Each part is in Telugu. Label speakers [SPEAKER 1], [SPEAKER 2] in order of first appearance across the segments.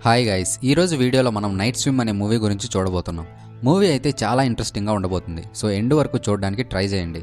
[SPEAKER 1] హాయ్ గైస్, ఈరోజు వీడియోలో మనం నైట్ స్విమ్ అనే మూవీ గురించి చూడబోతున్నాం. మూవీ అయితే చాలా ఇంట్రెస్టింగ్గా ఉండబోతుంది. సో ఎండ్ వరకు చూడడానికి ట్రై చేయండి.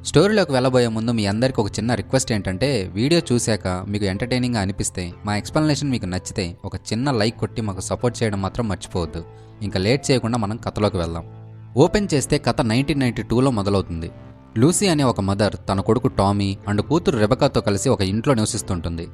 [SPEAKER 1] స్టోరీలోకి వెళ్ళబోయే ముందు మీ అందరికీ ఒక చిన్న రిక్వెస్ట్ ఏంటంటే, వీడియో చూశాక మీకు ఎంటర్టైనింగ్గా అనిపిస్తే, మా ఎక్స్ప్లెనేషన్ మీకు నచ్చితే ఒక చిన్న లైక్ కొట్టి మాకు సపోర్ట్ చేయడం మాత్రం మర్చిపోవద్దు. ఇంకా లేట్ చేయకుండా మనం కథలోకి వెళ్దాం. ఓపెన్ చేస్తే కథ 1992లో మొదలవుతుంది. లూసీ అనే ఒక మదర్ తన కొడుకు టామీ అండ్ కూతురు రెబెకాతో కలిసి ఒక ఇంట్లో నివసిస్తుంటుంది.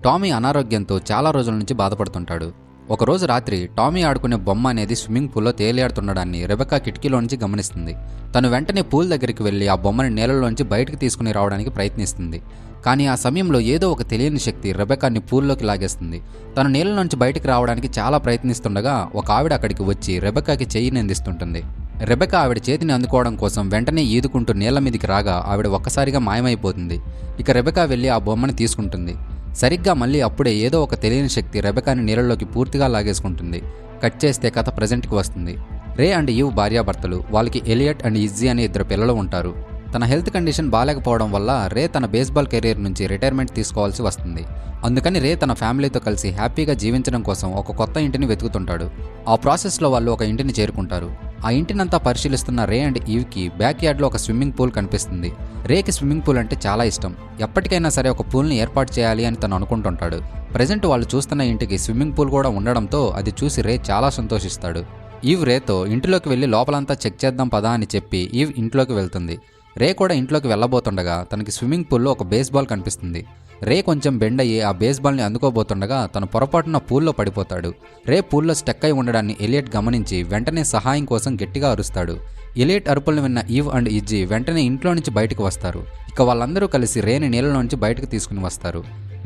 [SPEAKER 1] టామీ అనారోగ్యంతో చాలా రోజుల నుంచి బాధపడుతుంటాడు. ఒకరోజు రాత్రి టామీ ఆడుకునే బొమ్మ అనేది స్విమ్మింగ్ పూల్లో తేలియాడుతుండడాన్ని రెబెకా కిటికీలోంచి గమనిస్తుంది. తను వెంటనే పూల్ దగ్గరికి వెళ్లి ఆ బొమ్మని నీళ్ళలోంచి బయటకు తీసుకుని రావడానికి ప్రయత్నిస్తుంది. కానీ ఆ సమయంలో ఏదో ఒక తెలియని శక్తి రెబెకాని పూల్లోకి లాగేస్తుంది. తను నీళ్ళలోంచి బయటకు రావడానికి చాలా ప్రయత్నిస్తుండగా ఒక ఆవిడ అక్కడికి వచ్చి రెబెకాకి చెయ్యిని అందిస్తుంటుంది. రెబెకా ఆవిడ చేతిని అందుకోవడం కోసం వెంటనే ఈదుకుంటూ నీళ్ల మీదికి రాగా ఆవిడ ఒక్కసారిగా మాయమైపోతుంది. ఇక రెబెకా వెళ్లి ఆ బొమ్మని తీసుకుంటుంది. సరిగ్గా మళ్ళీ అప్పుడే ఏదో ఒక తెలియని శక్తి రెబెకాని నీళ్ళలోకి పూర్తిగా లాగేసుకుంటుంది. కట్ చేస్తే కథ ప్రజెంట్కి వస్తుంది. రే అండ్ ఈవ్ భార్యాభర్తలు. వాళ్ళకి ఎలియట్ అండ్ ఇజ్జీ అనే 2 పిల్లలు ఉంటారు. తన హెల్త్ కండిషన్ బాలేకపోవడం వల్ల రే తన బేస్బాల్ కెరీర్ నుంచి రిటైర్మెంట్ తీసుకోవాల్సి వస్తుంది. అందుకని రే తన ఫ్యామిలీతో కలిసి హ్యాపీగా జీవించడం కోసం ఒక కొత్త ఇంటిని వెతుకుతుంటాడు. ఆ ప్రాసెస్లో వాళ్ళు ఒక ఇంటిని చేరుకుంటారు. ఆ ఇంటినంతా పరిశీలిస్తున్న రే అండ్ ఈవ్కి బ్యాక్ యార్డ్లో ఒక స్విమ్మింగ్ పూల్ కనిపిస్తుంది. రేకి స్విమ్మింగ్ పూల్ అంటే చాలా ఇష్టం. ఎప్పటికైనా సరే ఒక పూల్ని ఏర్పాటు చేయాలి అని తను అనుకుంటుంటాడు. ప్రజెంట్ వాళ్ళు చూస్తున్న ఇంటికి స్విమ్మింగ్ పూల్ కూడా ఉండడంతో అది చూసి రే చాలా సంతోషిస్తాడు. ఈవ్ రేతో ఇంటిలోకి వెళ్ళి లోపలంతా చెక్ చేద్దాం పదా అని చెప్పి ఈవ్ ఇంట్లోకి వెళ్తుంది. రే కూడా ఇంట్లోకి వెళ్ళబోతుండగా తనకి స్విమ్మింగ్ పూల్లో ఒక బేస్బాల్ కనిపిస్తుంది. రే కొంచెం బెండ్ అయ్యి ఆ బేస్బాల్ని అందుకోబోతుండగా తను పొరపాటున పూల్లో పడిపోతాడు. రే పూల్లో స్టక్ అయి ఉండడాన్ని ఎలియట్ గమనించి వెంటనే సహాయం కోసం గట్టిగా అరుస్తాడు. ఎలియట్ అరుపులను విన్న ఈవ్ అండ్ ఇజ్జీ వెంటనే ఇంట్లో నుంచి బయటకు వస్తారు. ఇక వాళ్ళందరూ కలిసి రేని నీళ్ళలోంచి బయటకు తీసుకుని వస్తారు.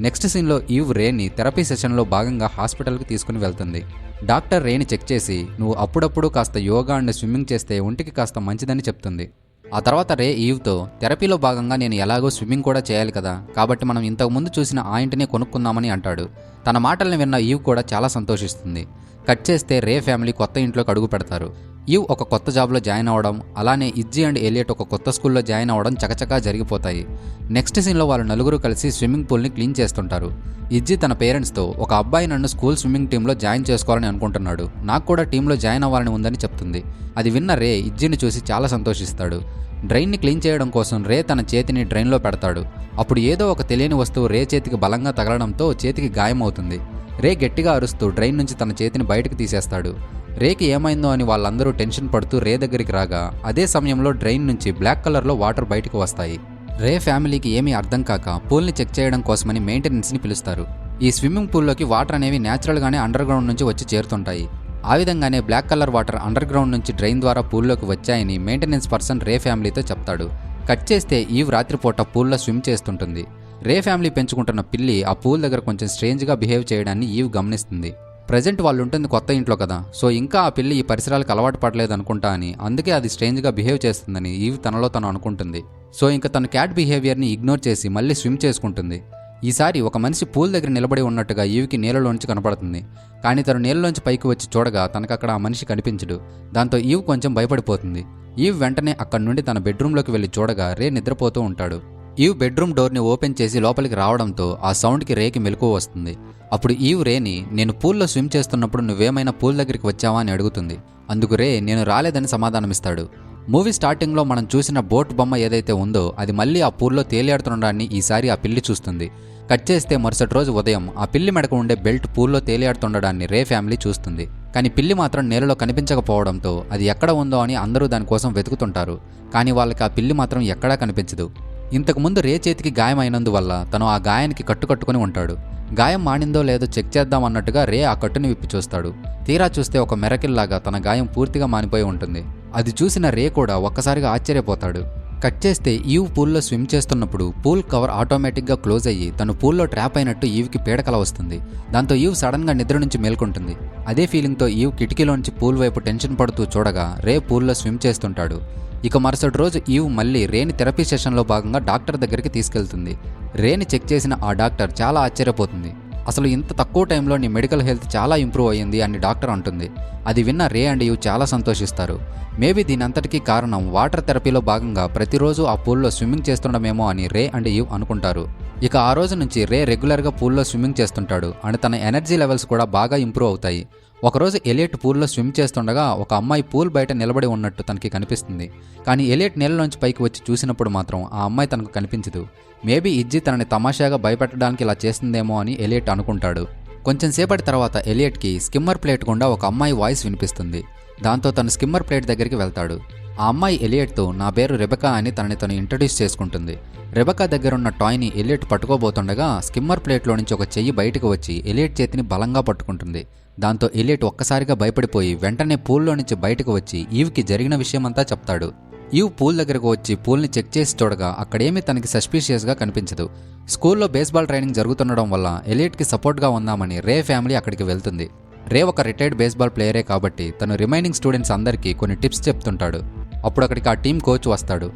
[SPEAKER 1] నెక్స్ట్ సీన్లో ఈవ్ రేని థెరపీ సెషన్లో భాగంగా హాస్పిటల్కి తీసుకుని వెళ్తుంది. డాక్టర్ రేని చెక్ చేసి, నువ్వు అప్పుడప్పుడు కాస్త యోగా అండ్ స్విమ్మింగ్ చేస్తే ఒంటికి కాస్త మంచిదని చెప్తుంది. ఆ తర్వాత రే ఈవ్తో, థెరపీలో భాగంగా నేను ఎలాగో స్విమ్మింగ్ కూడా చేయాలి కదా, కాబట్టి మనం ఇంతకుముందు చూసిన ఆ ఇంటిని కొనుక్కుందామని అంటాడు. తన మాటల్ని విన్న ఈవ్ కూడా చాలా సంతోషిస్తుంది. కట్ చేస్తే రే ఫ్యామిలీ కొత్త ఇంట్లోకి అడుగు పెడతారు. ఈవ్ ఒక కొత్త జాబ్లో జాయిన్ అవ్వడం, అలానే ఇజ్జీ అండ్ ఎలియట్ ఒక కొత్త స్కూల్లో జాయిన్ అవ్వడం చకచకా జరిగిపోతాయి. నెక్స్ట్ సీన్లో వాళ్ళు నలుగురు కలిసి స్విమ్మింగ్ పూల్ని క్లీన్ చేస్తుంటారు. ఇజ్జీ తన పేరెంట్స్తో, ఒక అబ్బాయి నన్ను స్కూల్ స్విమ్మింగ్ టీంలో జాయిన్ చేసుకోవాలని అనుకుంటున్నాడు, నాకు కూడా టీంలో జాయిన్ అవ్వాలని ఉందని చెప్తుంది. అది విన్న రే ఇజ్జీని చూసి చాలా సంతోషిస్తాడు. డ్రైన్ని క్లీన్ చేయడం కోసం రే తన చేతిని డ్రైన్లో పెడతాడు. అప్పుడు ఏదో ఒక తెలియని వస్తువు రే చేతికి బలంగా తగలడంతో చేతికి గాయమవుతుంది. రే గట్టిగా అరుస్తూ డ్రైన్ నుంచి తన చేతిని బయటకు తీసేస్తాడు. రేకి ఏమైందో అని వాళ్ళందరూ టెన్షన్ పడుతూ రే దగ్గరికి రాగా అదే సమయంలో డ్రైన్ నుంచి బ్లాక్ కలర్లో వాటర్ బయటకు వస్తాయి. రే ఫ్యామిలీకి ఏమీ అర్థం కాక పూల్ని చెక్ చేయడం కోసమని మెయింటెనెన్స్ని పిలుస్తారు. ఈ స్విమ్మింగ్ పూల్లోకి వాటర్ అనేవి న్యాచురల్గానే అండర్ గ్రౌండ్ నుంచి వచ్చి చేరుతుంటాయి. ఆ విధంగానే black colour water underground నుంచి డ్రైన్ ద్వారా పూల్లోకి వచ్చాయని మెయింటెనెన్స్ పర్సన్ రే ఫ్యామిలీతో చెప్తాడు. కట్ చేస్తే ఈవ్ రాత్రిపూట పూల్లో స్విమ్ చేస్తుంటుంది. రే ఫ్యామిలీ పెంచుకుంటున్న పిల్లి ఆ పూల్ దగ్గర కొంచెం స్ట్రేంజ్గా బిహేవ్ చేయడాన్ని ఈవ్ గమనిస్తుంది. ప్రజెంట్ వాళ్ళు ఉంటుంది కొత్త ఇంట్లో కదా, సో ఇంకా ఆ పిల్లి ఈ పరిసరాలకు అలవాటు పడలేదు అనుకుంటా అని, అందుకే అది స్ట్రేంజ్గా బిహేవ్ చేస్తుందని ఈవ్ తనలో తను అనుకుంటుంది. సో ఇంకా తన క్యాట్ బిహేవియర్ని ఇగ్నోర్ చేసి మళ్ళీ స్విమ్ చేసుకుంటుంది. ఈసారి ఒక మనిషి పూల్ దగ్గర నిలబడి ఉన్నట్టుగా ఈవ్కి నీళ్ళలోంచి కనపడుతుంది. కానీ తను నీళ్ళలోంచి పైకి వచ్చి చూడగా తనకు అక్కడ ఆ మనిషి కనిపించడు. దాంతో ఈవ్ కొంచెం భయపడిపోతుంది. ఈవ్ వెంటనే అక్కడి నుండి తన బెడ్రూమ్లోకి వెళ్ళి చూడగా రే నిద్రపోతూ ఉంటాడు. ఈవ్ బెడ్రూమ్ డోర్ని ఓపెన్ చేసి లోపలికి రావడంతో ఆ సౌండ్కి రేకి మెలకువ వస్తుంది. అప్పుడు ఈవ్ రేని, నేను పూల్లో స్విమ్ చేస్తున్నప్పుడు నువ్వేమైనా పూల్ దగ్గరికి వచ్చావా అని అడుగుతుంది. అందుకు రే నేను రాలేదని సమాధానమిస్తాడు. మూవీ స్టార్టింగ్లో మనం చూసిన బోట్ బొమ్మ ఏదైతే ఉందో అది మళ్ళీ ఆ పూల్లో తేలియాడుతుండడాన్ని ఈసారి ఆ పిల్లి చూస్తుంది. కట్ చేస్తే మరుసటి రోజు ఉదయం ఆ పిల్లి మెడకు ఉండే బెల్ట్ పూల్లో తేలియాడుతుండడాన్ని రే ఫ్యామిలీ చూస్తుంది. కానీ పిల్లి మాత్రం నీళ్ళలో కనిపించకపోవడంతో అది ఎక్కడ ఉందో అని అందరూ దానికోసం వెతుకుతుంటారు. కానీ వాళ్ళకి ఆ పిల్లి మాత్రం ఎక్కడా కనిపించదు. ఇంతకుముందు రే చేతికి గాయం అయినందువల్ల తను ఆ గాయానికి కట్టుకట్టుకుని ఉంటాడు. గాయం మానిందో లేదో చెక్ చేద్దాం అన్నట్టుగా రే ఆ కట్టుని విప్పి చూస్తాడు. తీరా చూస్తే ఒక మెరకిల్లాగా తన గాయం పూర్తిగా మానిపోయి ఉంటుంది. అది చూసిన రే కూడా ఒక్కసారిగా ఆశ్చర్యపోతాడు. కట్ చేస్తే ఈవ్ పూల్లో స్విమ్ చేస్తున్నప్పుడు పూల్ కవర్ ఆటోమేటిక్గా క్లోజ్ అయ్యి తను పూల్లో ట్రాప్ అయినట్టు ఈవ్కి పీడకల వస్తుంది. దాంతో ఈవ్ సడన్గా నిద్ర నుంచి మేల్కొంటుంది. అదే ఫీలింగ్తో ఈవ్ కిటికీలోంచి పూల్ వైపు టెన్షన్ పడుతూ చూడగా రే పూల్లో స్విమ్ చేస్తుంటాడు. ఇక మరుసటి రోజు ఈవ్ మళ్ళీ రేని థెరపీ సెషన్లో భాగంగా డాక్టర్ దగ్గరికి తీసుకెళ్తుంది. రేని చెక్ చేసిన ఆ డాక్టర్ చాలా ఆశ్చర్యపోతుంది. అసలు ఇంత తక్కువ టైంలో నీ మెడికల్ హెల్త్ చాలా ఇంప్రూవ్ అయ్యింది అని డాక్టర్ అంటుంది. అది విన్న రే అండ్ ఈవ్ చాలా సంతోషిస్తారు. మేబీ దీనంతటికీ కారణం వాటర్ థెరపీలో భాగంగా ప్రతిరోజు ఆ పూల్లో స్విమ్మింగ్ చేస్తుండమేమో అని రే అండ్ ఈవ్ అనుకుంటారు. ఇక ఆ రోజు నుంచి రే రెగ్యులర్గా పూల్లో స్విమ్మింగ్ చేస్తుంటాడు అండ్ తన ఎనర్జీ లెవెల్స్ కూడా బాగా ఇంప్రూవ్ అవుతాయి. ఒకరోజు ఎలియట్ పూల్లో స్విమ్ చేస్తుండగా ఒక అమ్మాయి పూల్ బయట నిలబడి ఉన్నట్టు తనకి కనిపిస్తుంది. కానీ ఎలియట్ నీళ్ళలోంచి పైకి వచ్చి చూసినప్పుడు మాత్రం ఆ అమ్మాయి తనకు కనిపించదు. మేబీ ఇజ్జీ తనని తమాషాగా భయపెట్టడానికి ఇలా చేస్తుందేమో అని ఎలియట్ అనుకుంటాడు. కొంచెం సేపటి తర్వాత ఎలియట్కి స్కిమ్మర్ ప్లేట్ గుండా ఒక అమ్మాయి వాయిస్ వినిపిస్తుంది. దాంతో తను స్కిమ్మర్ ప్లేట్ దగ్గరికి వెళ్తాడు. ఆ అమ్మాయి ఎలియట్తో నా పేరు రెబెకా అని తను ఇంట్రడ్యూస్ చేసుకుంటుంది. రెబెకా దగ్గరున్న టాయ్ని ఎలియట్ పట్టుకోబోతుండగా స్కిమ్మర్ ప్లేట్లో నుంచి ఒక చెయ్యి బయటకు వచ్చి ఎలియట్ చేతిని బలంగా పట్టుకుంటుంది. దాంతో ఎలియట్ ఒక్కసారిగా భయపడిపోయి వెంటనే పూల్లో నుంచి బయటకు వచ్చి ఈవ్కి జరిగిన విషయమంతా చెప్తాడు. ఈవ్ పూల్ దగ్గరకు వచ్చి పూల్ని చెక్ చేసి చూడగా అక్కడేమీ తనకి సస్పీషియస్గా కనిపించదు. స్కూల్లో బేస్బాల్ ట్రైనింగ్ జరుగుతుండడం వల్ల ఎలియట్కి సపోర్ట్గా ఉందామని రే ఫ్యామిలీ అక్కడికి వెళ్తుంది. రే ఒక రిటైర్డ్ బేస్బాల్ ప్లేయరే కాబట్టి తను రిమైనింగ్ స్టూడెంట్స్ అందరికీ కొన్ని టిప్స్ చెప్తుంటాడు. అప్పుడు అక్కడికి ఆ టీం కోచ్ వస్తాడు.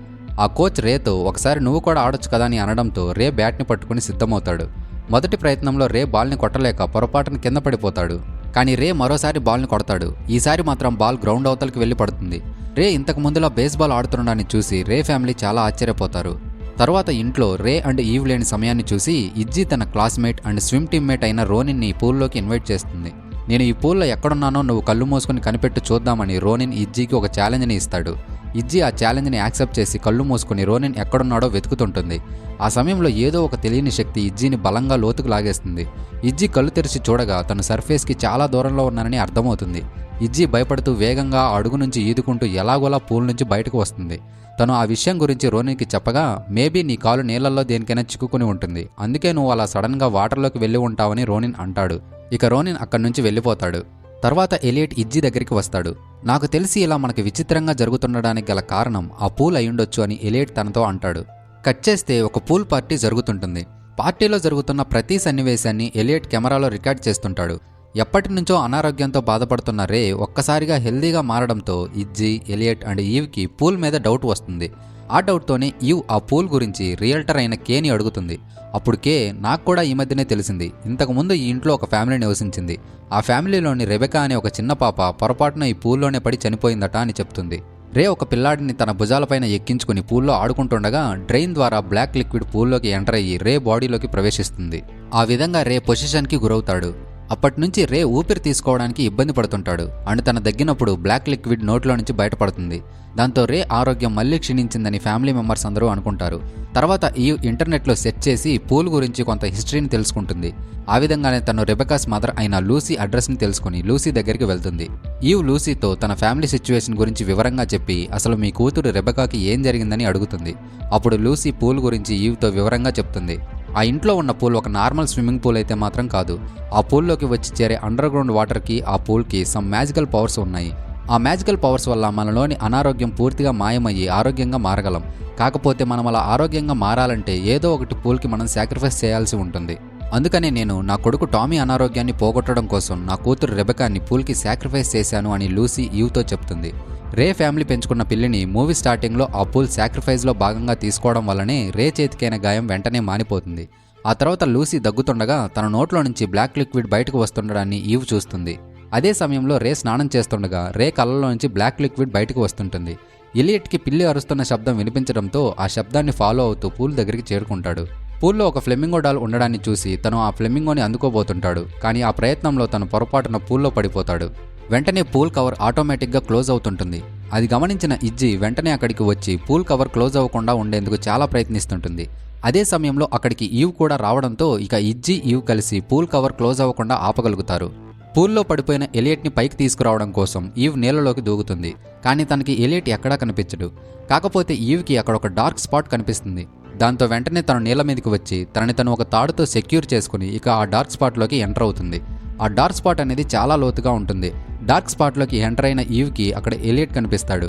[SPEAKER 1] ఆ కోచ్ రేతో ఒకసారి నువ్వు కూడా ఆడొచ్చు కదా అని అనడంతో రే బ్యాట్ని పట్టుకుని సిద్ధమవుతాడు. మొదటి ప్రయత్నంలో రే బాల్ని కొట్టలేక పొరపాటున కింద పడిపోతాడు. కానీ రే మరోసారి బాల్ని కొడతాడు. ఈసారి మాత్రం బాల్ గ్రౌండ్ అవతలకి వెళ్ళి పడుతుంది. రే ఇంతకు ముందులా బేస్బాల్ ఆడుతుండడాన్ని చూసి రే ఫ్యామిలీ చాలా ఆశ్చర్యపోతారు. తర్వాత ఇంట్లో రే అండ్ ఈవ్ లేని సమయాన్ని చూసి ఇజ్జీ తన క్లాస్మేట్ అండ్ స్విమ్ టీమ్మేట్ అయిన రోనిన్ని పూల్లోకి ఇన్వైట్ చేస్తుంది. నేను ఈ పూల్లో ఎక్కడున్నానో నువ్వు కళ్ళు మూసుకొని కనిపెట్టు చూద్దామని రోనిన్ ఇజ్జీకి ఒక ఛాలెంజ్ని ఇస్తాడు. ఇజ్జీ ఆ ఛాలెంజ్ని యాక్సెప్ట్ చేసి కళ్ళు మూసుకొని రోనిన్ ఎక్కడున్నాడో వెతుకుతుంటుంది. ఆ సమయంలో ఏదో ఒక తెలియని శక్తి ఇజ్జీని బలంగా లోతుకు లాగేస్తుంది. ఇజ్జీ కళ్ళు తెరిచి చూడగా తను సర్ఫేస్కి చాలా దూరంలో ఉన్నానని అర్థమవుతుంది. ఇజ్జీ భయపడుతూ వేగంగా అడుగు నుంచి ఈదుకుంటూ ఎలాగోలా పూల్ నుంచి బయటకు వస్తుంది. తను ఆ విషయం గురించి రోనిన్కి చెప్పగా మేబీ నీ కాలు నీళ్లలో దేనికైనా చిక్కుకుని ఉంటుంది, అందుకే నువ్వు అలా సడన్గా వాటర్లోకి వెళ్ళి ఉంటావని రోనిన్ అంటాడు. ఇక రోనిన్ అక్కడి నుంచి వెళ్ళిపోతాడు. తర్వాత ఎలియట్ ఇజ్జీ దగ్గరికి వస్తాడు. నాకు తెలిసి ఇలా మనకి విచిత్రంగా జరుగుతుండడానికి గల కారణం ఆ పూల్ అయ్యుండొచ్చు అని ఎలియట్ తనతో అంటాడు. కట్ చేస్తే ఒక పూల్ పార్టీ జరుగుతుంటుంది. పార్టీలో జరుగుతున్న ప్రతి సన్నివేశాన్ని ఎలియట్ కెమెరాలో రికార్డ్ చేస్తుంటాడు. ఎప్పటి నుంచో అనారోగ్యంతో బాధపడుతున్న రే ఒక్కసారిగా హెల్దీగా మారడంతో ఇజ్జీ, ఎలియట్ అండ్ ఈవ్కి పూల్ మీద డౌట్ వస్తుంది. ఆ డౌట్తోనే ఈవ్ ఆ పూల్ గురించి రియల్టర్ అయిన కేని అడుగుతుంది. అప్పుడు కే నాకు కూడా ఈ మధ్యనే తెలిసింది, ఇంతకుముందు ఈ ఇంట్లో ఒక ఫ్యామిలీ నివసించింది. ఆ ఫ్యామిలీలోని రెబెకా అనే ఒక చిన్న పాప పొరపాటున ఈ పూల్లోనే పడి చనిపోయిందట అని చెప్తుంది. రే ఒక పిల్లాడిని తన భుజాలపైన ఎక్కించుకుని పూల్లో ఆడుకుంటుండగా డ్రైన్ ద్వారా బ్లాక్ లిక్విడ్ పూల్లోకి ఎంటర్ అయ్యి రే బాడీలోకి ప్రవేశిస్తుంది. ఆ విధంగా రే పొజిషన్కి గురవుతాడు. అప్పటి నుంచి రే ఊపిరి తీసుకోవడానికి ఇబ్బంది పడుతుంటాడు అండ్ తన దగ్గినప్పుడు బ్లాక్ లిక్విడ్ నోట్లో నుంచి బయటపడుతుంది. దాంతో రే ఆరోగ్యం మళ్లీ క్షీణించిందని ఫ్యామిలీ మెంబర్స్ అందరూ అనుకుంటారు. తర్వాత ఈ ఇంటర్నెట్లో సెర్చ్ చేసి పూల్ గురించి కొంత హిస్టరీని తెలుసుకుంటుంది. ఆ విధంగానే తను రెబెకాస్ మదర్ అయిన లూసీ అడ్రస్ని తెలుసుకుని లూసీ దగ్గరికి వెళ్తుంది. ఈవ్ లూసీతో తన ఫ్యామిలీ సిచ్యువేషన్ గురించి వివరంగా చెప్పి అసలు మీ కూతురు రెబెకాకి ఏం జరిగిందని అడుగుతుంది. అప్పుడు లూసీ పూల్ గురించి ఈవ్తో వివరంగా చెప్తుంది. ఆ ఇంట్లో ఉన్న పూల్ ఒక నార్మల్ స్విమ్మింగ్ పూల్ అయితే మాత్రం కాదు. ఆ పూల్లోకి వచ్చి చేరే అండర్ గ్రౌండ్ వాటర్కి ఆ పూల్కి సమ్ మ్యాజికల్ పవర్స్ ఉన్నాయి. ఆ మ్యాజికల్ పవర్స్ వల్ల మనలోని అనారోగ్యం పూర్తిగా మాయమయ్యి ఆరోగ్యంగా మారగలం. కాకపోతే మనం అలా ఆరోగ్యంగా మారాలంటే ఏదో ఒకటి పూల్కి మనం సాక్రిఫైస్ చేయాల్సి ఉంటుంది. అందుకనే నేను నా కొడుకు టామీ అనారోగ్యాన్ని పోగొట్టడం కోసం నా కూతురు రెబెకాని పూల్కి సాక్రిఫైస్ చేశాను అని లూసీ ఈవ్తో చెప్తుంది. రే ఫ్యామిలీ పెంచుకున్న పిల్లిని మూవీ స్టార్టింగ్లో ఆ పూల్ సాక్రిఫైస్లో భాగంగా తీసుకోవడం వల్లనే రే చేతికైన గాయం వెంటనే మానిపోతుంది. ఆ తర్వాత లూసీ దగ్గుతుండగా తన నోట్లో నుంచి బ్లాక్ లిక్విడ్ బయటకు వస్తుండడాన్ని ఈవ్ చూస్తుంది. అదే సమయంలో రే స్నానం చేస్తుండగా రే కళ్ళలో నుంచి బ్లాక్ లిక్విడ్ బయటకు వస్తుంటుంది. ఎలియట్కి పిల్లి అరుస్తున్న శబ్దం వినిపించడంతో ఆ శబ్దాన్ని ఫాలో అవుతూ పూల్ దగ్గరికి చేరుకుంటాడు. పూల్లో ఒక ఫ్లెమింగో డాల్ ఉండడాన్ని చూసి తను ఆ ఫ్లెమింగోని అందుకోబోతుంటాడు. కానీ ఆ ప్రయత్నంలో తను పొరపాటున పూల్లో పడిపోతాడు. వెంటనే పూల్ కవర్ ఆటోమేటిక్గా క్లోజ్ అవుతుంటుంది. అది గమనించిన ఇజ్జీ వెంటనే అక్కడికి వచ్చి పూల్ కవర్ క్లోజ్ అవ్వకుండా ఉండేందుకు చాలా ప్రయత్నిస్తుంటుంది. అదే సమయంలో అక్కడికి ఈవ్ కూడా రావడంతో ఇక ఇజ్జీ, ఈవ్ కలిసి పూల్ కవర్ క్లోజ్ అవ్వకుండా ఆపగలుగుతారు. పూల్లో పడిపోయిన ఎలియట్ని పైకి తీసుకురావడం కోసం ఈవ్ నీళ్ళలోకి దూకుతుంది. కానీ తనకి ఎలియట్ ఎక్కడా కనిపించడు. కాకపోతే ఈవ్కి అక్కడ ఒక డార్క్ స్పాట్ కనిపిస్తుంది. దాంతో వెంటనే తను నీళ్ళ మీదకి వచ్చి తను ఒక తాడుతో సెక్యూర్ చేసుకుని ఇక ఆ డార్క్ స్పాట్లోకి ఎంటర్ అవుతుంది. ఆ డార్క్ స్పాట్ అనేది చాలా లోతుగా ఉంటుంది. డార్క్ స్పాట్లోకి ఎంటర్ అయిన ఈవ్కి అక్కడ ఎలియట్ కనిపిస్తాడు.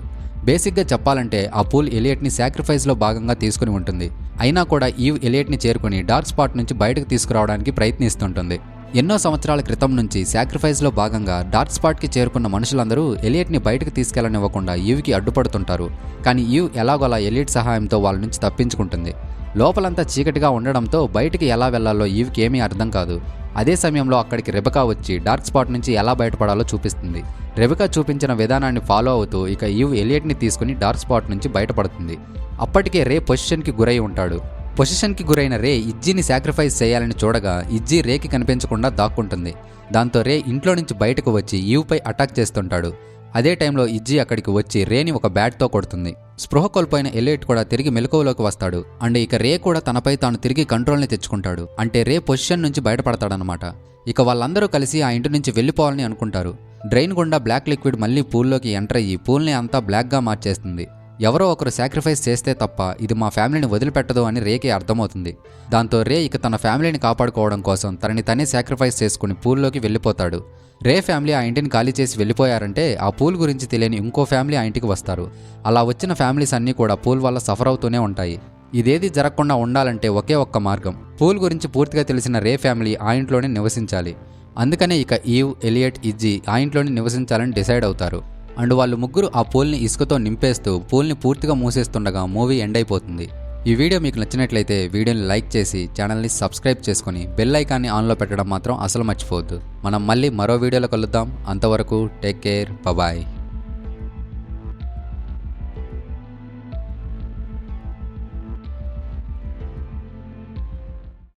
[SPEAKER 1] బేసిక్గా చెప్పాలంటే ఆ పూల్ ఎలియట్ని సాక్రిఫైస్లో భాగంగా తీసుకుని ఉంటుంది. అయినా కూడా ఈవ్ ఎలియట్ని చేరుకుని డార్క్ స్పాట్ నుంచి బయటకు తీసుకురావడానికి ప్రయత్నిస్తుంటుంది. ఎన్నో సంవత్సరాల క్రితం నుంచి సాక్రిఫైస్లో భాగంగా డార్క్ స్పాట్కి చేరుకున్న మనుషులందరూ ఎలియట్ని బయటకు తీసుకెళ్లనివ్వకుండా ఈవ్కి అడ్డుపడుతుంటారు. కానీ ఈవ్ ఎలాగోలా ఎలియట్ సహాయంతో వాళ్ళ నుంచి తప్పించుకుంటుంది. లోపలంతా చీకటిగా ఉండడంతో బయటికి ఎలా వెళ్లాలో ఈవ్కి ఏమీ అర్థం కాదు. అదే సమయంలో అక్కడికి రెబెకా వచ్చి డార్క్ స్పాట్ నుంచి ఎలా బయటపడాలో చూపిస్తుంది. రెబెకా చూపించిన విధానాన్ని ఫాలో అవుతూ ఇక ఈవ్ ఎలియట్ని తీసుకుని డార్క్ స్పాట్ నుంచి బయటపడుతుంది. అప్పటికే రే పొజిషన్కి గురై ఉంటాడు. పొజిషన్కి గురైన రే ఇజ్జీని సాక్రిఫైస్ చేయాలని చూడగా ఇజ్జీ రేకి కనిపించకుండా దాక్కుంటుంది. దాంతో రే ఇంట్లో నుంచి బయటకు వచ్చి ఈవ్పై అటాక్ చేస్తుంటాడు. అదే టైంలో ఇజ్జీ అక్కడికి వచ్చి రేని ఒక బ్యాట్తో కొడుతుంది. స్పృహ కోల్పోయిన ఎలియట్ కూడా తిరిగి మెలకువలోకి వస్తాడు. అండ్ ఇక రే కూడా తనపై తాను తిరిగి కంట్రోల్ని తెచ్చుకుంటాడు. అంటే రే పొజిషన్ నుంచి బయటపడతాడనమాట. ఇక వాళ్ళందరూ కలిసి ఆ ఇంటి నుంచి వెళ్ళిపోవాలని అనుకుంటారు. డ్రైన్ గుండా బ్లాక్ లిక్విడ్ మళ్ళీ పూల్లోకి ఎంటర్ అయ్యి పూల్ని అంతా బ్లాక్గా మార్చేస్తుంది. ఎవరో ఒకరు సాక్రిఫైస్ చేస్తే తప్ప ఇది మా ఫ్యామిలీని వదిలిపెట్టదు అని రేకి అర్థమవుతుంది. దాంతో రే ఇక తన ఫ్యామిలీని కాపాడుకోవడం కోసం తనని తనే సాక్రిఫైస్ చేసుకుని పూల్లోకి వెళ్ళిపోతాడు. రే ఫ్యామిలీ ఆ ఇంటిని ఖాళీ చేసి వెళ్ళిపోయారంటే ఆ పూల్ గురించి తెలియని ఇంకో ఫ్యామిలీ ఆ ఇంటికి వస్తారు. అలా వచ్చిన ఫ్యామిలీస్ అన్నీ కూడా పూల్ వల్ల సఫర్ అవుతూనే ఉంటాయి. ఇదేది జరగకుండా ఉండాలంటే ఒకే ఒక్క మార్గం, పూల్ గురించి పూర్తిగా తెలిసిన రే ఫ్యామిలీ ఆ ఇంట్లోనే నివసించాలి. అందుకనే ఇక ఈవ్, ఎలియట్, ఇజ్జీ ఆ ఇంట్లోనే నివసించాలని డిసైడ్ అవుతారు. అండ్ వాళ్ళు ముగ్గురు ఆ పూల్ని ఇసుకతో నింపేస్తూ పూల్ని పూర్తిగా మూసేస్తుండగా మూవీ ఎండ్ అయిపోతుంది. ఈ వీడియో మీకు నచ్చినట్లయితే వీడియోని లైక్ చేసి ఛానల్ని సబ్స్క్రైబ్ చేసుకొని బెల్ ఐకాన్ని ఆన్లో పెట్టడం మాత్రం అసలు మర్చిపోవద్దు. మనం మళ్ళీ మరో వీడియోలో కలుద్దాం. అంతవరకు టేక్ కేర్, బాయ్.